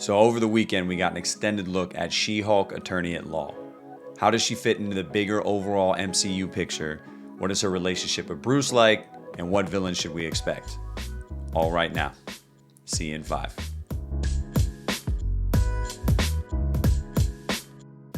So over the weekend, we got an extended look at She-Hulk Attorney at Law. How does she fit into the bigger overall MCU picture? What is her relationship with Bruce like? And what villain should we expect? All right now. See you in 5.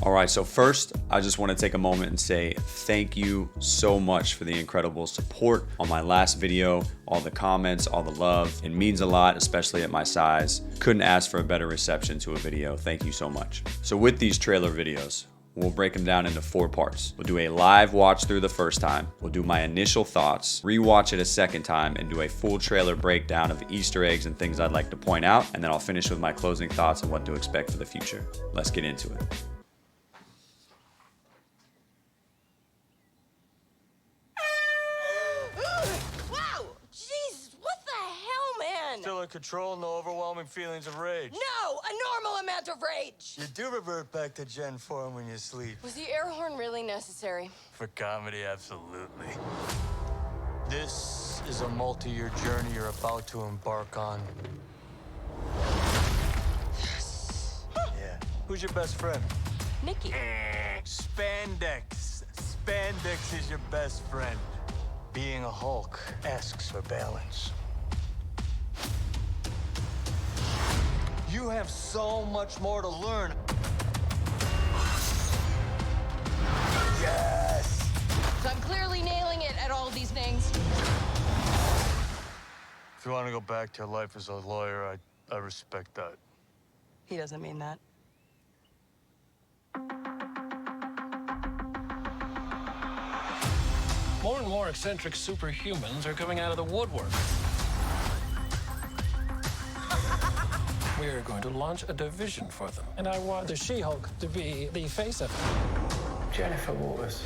All right, so first, I just want to take a moment and say thank you so much for the incredible support on my last video, all the comments, all the love. It means a lot, especially at my size. Couldn't ask for a better reception to a video. Thank you so much. So with these trailer videos, we'll break them down into 4 parts. We'll do a live watch through the first time. We'll do my initial thoughts, rewatch it a second time, and do a full trailer breakdown of Easter eggs and things I'd like to point out. And then I'll finish with my closing thoughts on what to expect for the future. Let's get into it. Still in control, no overwhelming feelings of rage. No, a normal amount of rage. You do revert back to Gen form when you sleep. Was the air horn really necessary? For comedy, absolutely. This is a multi-year journey you're about to embark on. Yes. Yeah. Who's your best friend? Nikki. Spandex. Spandex is your best friend. Being a Hulk asks for balance. You have so much more to learn. Yes! So I'm clearly nailing it at all these things. If you want to go back to your life as a lawyer, I respect that. He doesn't mean that. More and more eccentric superhumans are coming out of the woodwork. We're going to launch a division for them. And I want the She-Hulk to be the face of it. Jennifer Waters.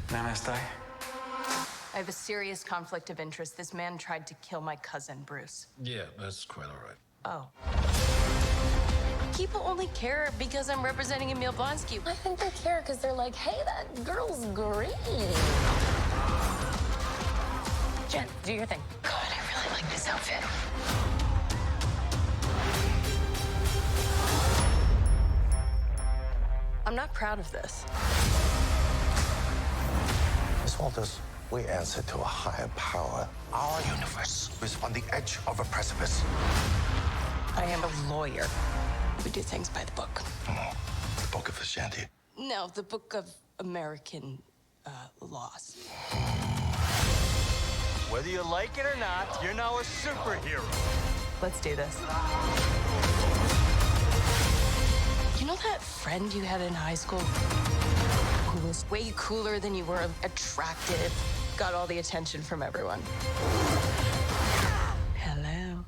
Namaste. I have a serious conflict of interest. This man tried to kill my cousin, Bruce. Yeah, that's quite all right. Oh. People only care because I'm representing Emil Blonsky. I think they care because they're like, hey, that girl's green. Jen, do your thing. God, I really like this outfit. I'm not proud of this. Miss Walters, we answer to a higher power. Our universe is on the edge of a precipice. I am a lawyer. We do things by the book. The Book of Ashanti. No, the Book of American laws. Whether you like it or not, you're now a superhero. Let's do this. You know that friend you had in high school who was way cooler than you were, attractive, got all the attention from everyone? Hello.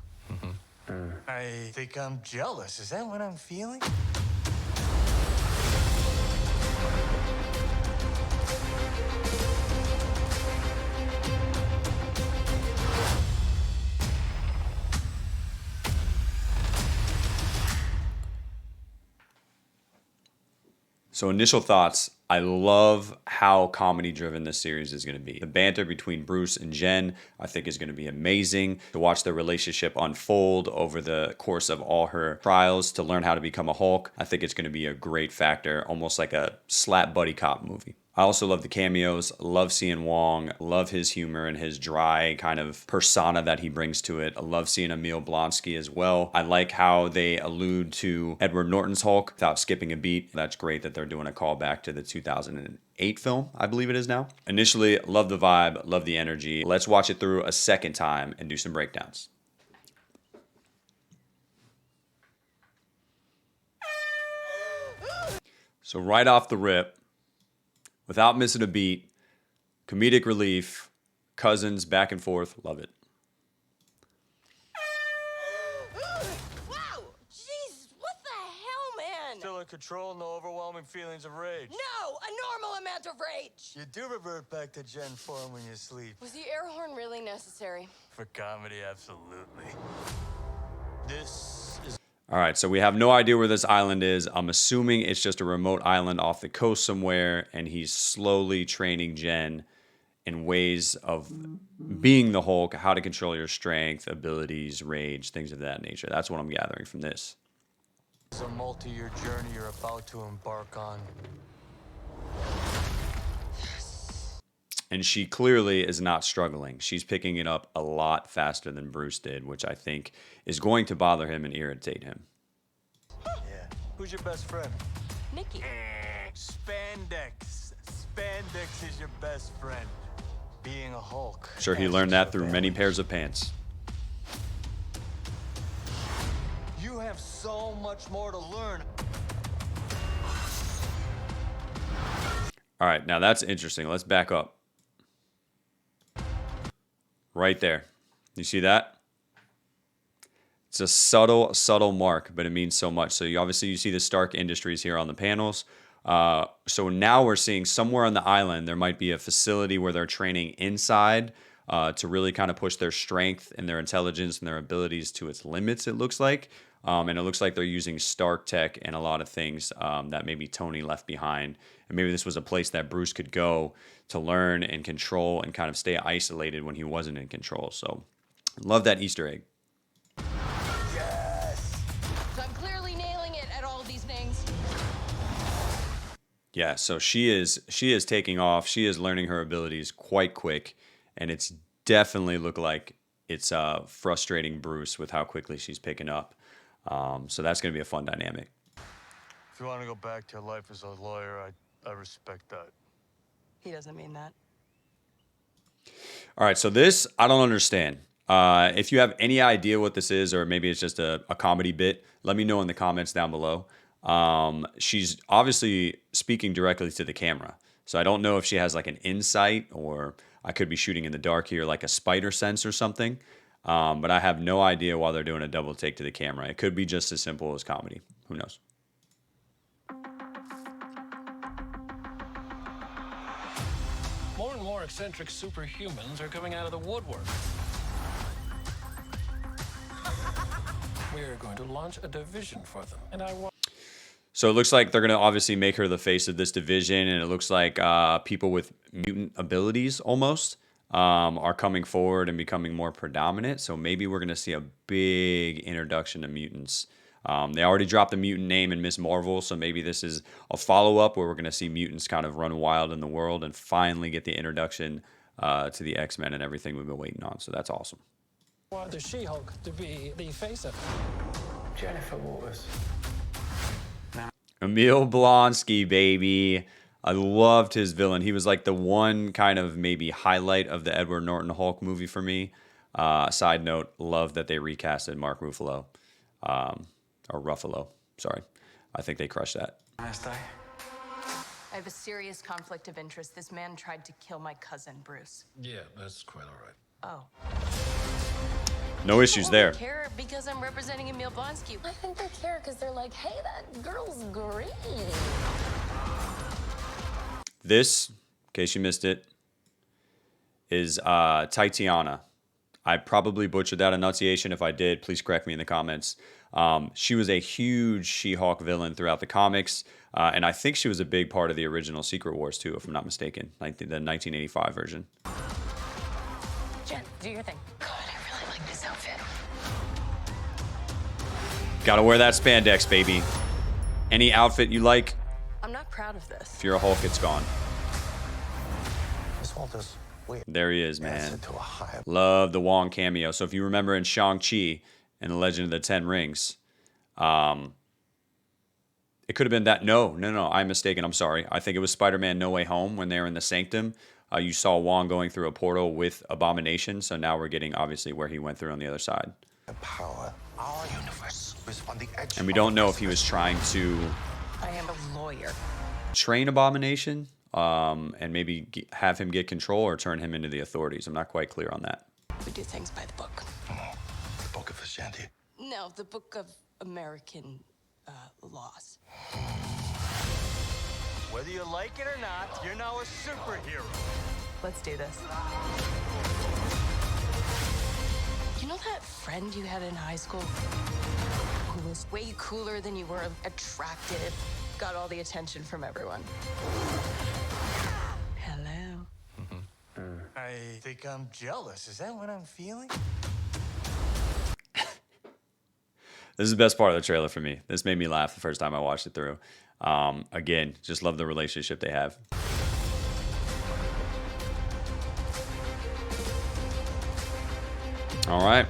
I think I'm jealous. Is that what I'm feeling? So initial thoughts, I love how comedy driven this series is going to be. The banter between Bruce and Jen, I think is going to be amazing. To watch their relationship unfold over the course of all her trials to learn how to become a Hulk, I think it's going to be a great factor, almost like a slap buddy cop movie. I also love the cameos, love seeing Wong, love his humor and his dry kind of persona that he brings to it. I love seeing Emil Blonsky as well. I like how they allude to Edward Norton's Hulk without skipping a beat. That's great that they're doing a callback to the 2008 film, I believe it is now. Initially, love the vibe, love the energy. Let's watch it through a second time and do some breakdowns. So right off the rip, without missing a beat, comedic relief, cousins back and forth, love it. Wow! Jeez, what the hell, man? Still in control, no overwhelming feelings of rage. No, a normal amount of rage. You do revert back to Gen form when you sleep. Was the air horn really necessary? For comedy, absolutely. This is... All right, so we have no idea where this island is. I'm assuming it's just a remote island off the coast somewhere, and he's slowly training Jen and ways of being the Hulk, how to control your strength, abilities, rage, things of that nature. That's what I'm gathering from this. It's a multi-year journey you're about to embark on. And she clearly is not struggling. She's picking it up a lot faster than Bruce did, which I think is going to bother him and irritate him. Yeah. Who's your best friend? Nikki. Spandex. Spandex is your best friend. Being a Hulk. Sure, he asks learned that for through many balance. pairs of pants. You have so much more to learn. All right, now that's interesting. Let's back up. Right there. You see that? It's a subtle, subtle mark, but it means so much. So you see the Stark Industries here on the panels. So now we're seeing somewhere on the island, there might be a facility where they're training inside to really kind of push their strength and their intelligence and their abilities to its limits, it looks like. And it looks like they're using Stark tech and a lot of things that maybe Tony left behind. And maybe this was a place that Bruce could go to learn and control and kind of stay isolated when he wasn't in control. So love that Easter egg. So I'm clearly nailing it at all these things. Yeah, so she is taking off. She is learning her abilities quite quick, and it's definitely look like it's frustrating Bruce with how quickly she's picking up. So that's going to be a fun dynamic. If you want to go back to your life as a lawyer, I respect that. He doesn't mean that. All right, so this I don't understand. If you have any idea what this is, or maybe it's just a comedy bit, let me know in the comments down below. She's obviously speaking directly to the camera. So I don't know if she has like an insight, or I could be shooting in the dark here, like a spider sense or something. But I have no idea why they're doing a double take to the camera. It could be just as simple as comedy. Who knows? More and more eccentric superhumans are coming out of the woodwork. We're going to launch a division for them, and I want. So it looks like they're going to obviously make her the face of this division, and it looks like people with mutant abilities almost are coming forward and becoming more predominant. So maybe we're going to see a big introduction to mutants. They already dropped the mutant name in Ms. Marvel, so maybe this is a follow-up where we're going to see mutants kind of run wild in the world and finally get the introduction to the X-Men and everything we've been waiting on. So that's awesome. I want the She-Hulk to be the face of it. Jennifer Waters. Emil Blonsky, baby. I loved his villain. He was like the one kind of maybe highlight of the Edward Norton Hulk movie for me. Side note, love that they recasted Mark Ruffalo. Or Ruffalo, sorry. I think they crushed that. Nice day. I have a serious conflict of interest. This man tried to kill my cousin, Bruce. Yeah, that's quite all right. Oh. No issues I there. don't care because I'm representing Emil Blonsky. I think they care because they're like, hey, that girl's green. This, in case you missed it, is Tatiana. I probably butchered that enunciation. If I did, please correct me in the comments. She was a huge She-Hulk villain throughout the comics, and I think she was a big part of the original Secret Wars too, if I'm not mistaken, like the 1985 version. Jen, do your thing. God, I really like this outfit. Gotta wear that spandex, baby. Any outfit you like, I'm not proud of this. if you're a Hulk, it's gone. Miss Walters, we There he is, answer man. to a higher. Love the Wong cameo. So if you remember in Shang-Chi and the Legend of the Ten Rings, it could have been that. No, I'm mistaken. I'm sorry. I think it was Spider-Man No Way Home when they were in the Sanctum. You saw Wong going through a portal with Abomination. So now we're getting obviously where he went through on the other side. Power. Our universe is on the edge. And we of don't know if he precipice. was trying to I am a lawyer. train Abomination and maybe have him get control or turn him into the authorities. I'm not quite clear on that. We do things by the book. The Book of Ashanti. No, the book of American laws. Whether you like it or not, you're now a superhero. Let's do this. You know that friend you had in high school who was way cooler than you were, attractive, got all the attention from everyone? Hello. I think I'm jealous. Is that what I'm feeling? This is the best part of the trailer for me. This made me laugh the first time I watched it through. Again, just love the relationship they have. All right.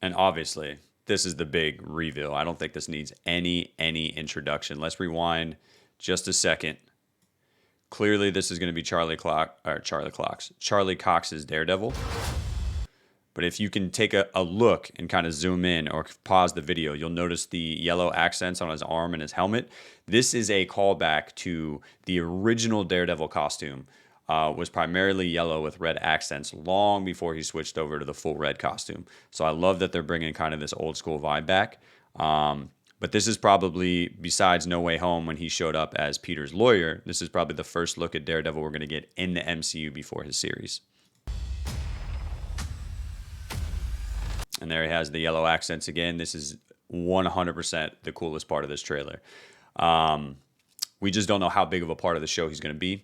And obviously, this is the big reveal. I don't think this needs any introduction. Let's rewind just a second. Clearly, this is going to be Charlie Cox's Daredevil. But if you can take a look and kind of zoom in or pause the video, you'll notice the yellow accents on his arm and his helmet. This is a callback to the original Daredevil costume. Was primarily yellow with red accents long before he switched over to the full red costume. So I love that they're bringing kind of this old school vibe back. But this is probably, besides No Way Home when he showed up as Peter's lawyer, this is probably the first look at Daredevil we're going to get in the MCU before his series. And there he has the yellow accents again. This is 100% the coolest part of this trailer. We just don't know how big of a part of the show he's going to be.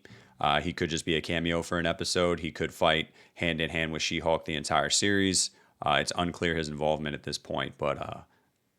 He could just be a cameo for an episode. He could fight hand in hand with She-Hulk the entire series. It's unclear his involvement at this point, but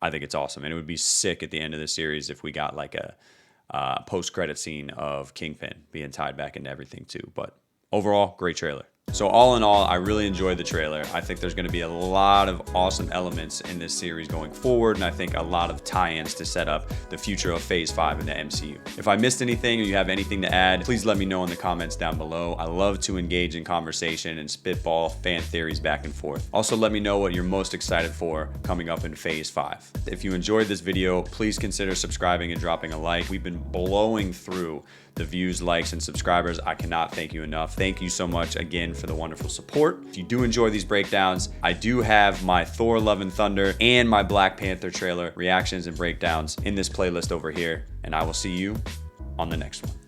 I think it's awesome. And it would be sick at the end of the series if we got like a post-credit scene of Kingpin being tied back into everything too. But overall, great trailer. So all in all, I really enjoyed the trailer. I think there's going to be a lot of awesome elements in this series going forward, and I think a lot of tie-ins to set up the future of Phase 5 in the MCU. If I missed anything or you have anything to add, please let me know in the comments down below. I love to engage in conversation and spitball fan theories back and forth. Also, let me know what you're most excited for coming up in Phase 5. If you enjoyed this video, please consider subscribing and dropping a like. We've been blowing through the views, likes, and subscribers. I cannot thank you enough. Thank you so much again for the wonderful support. If you do enjoy these breakdowns, I do have my Thor Love and Thunder and my Black Panther trailer reactions and breakdowns in this playlist over here, and I will see you on the next one.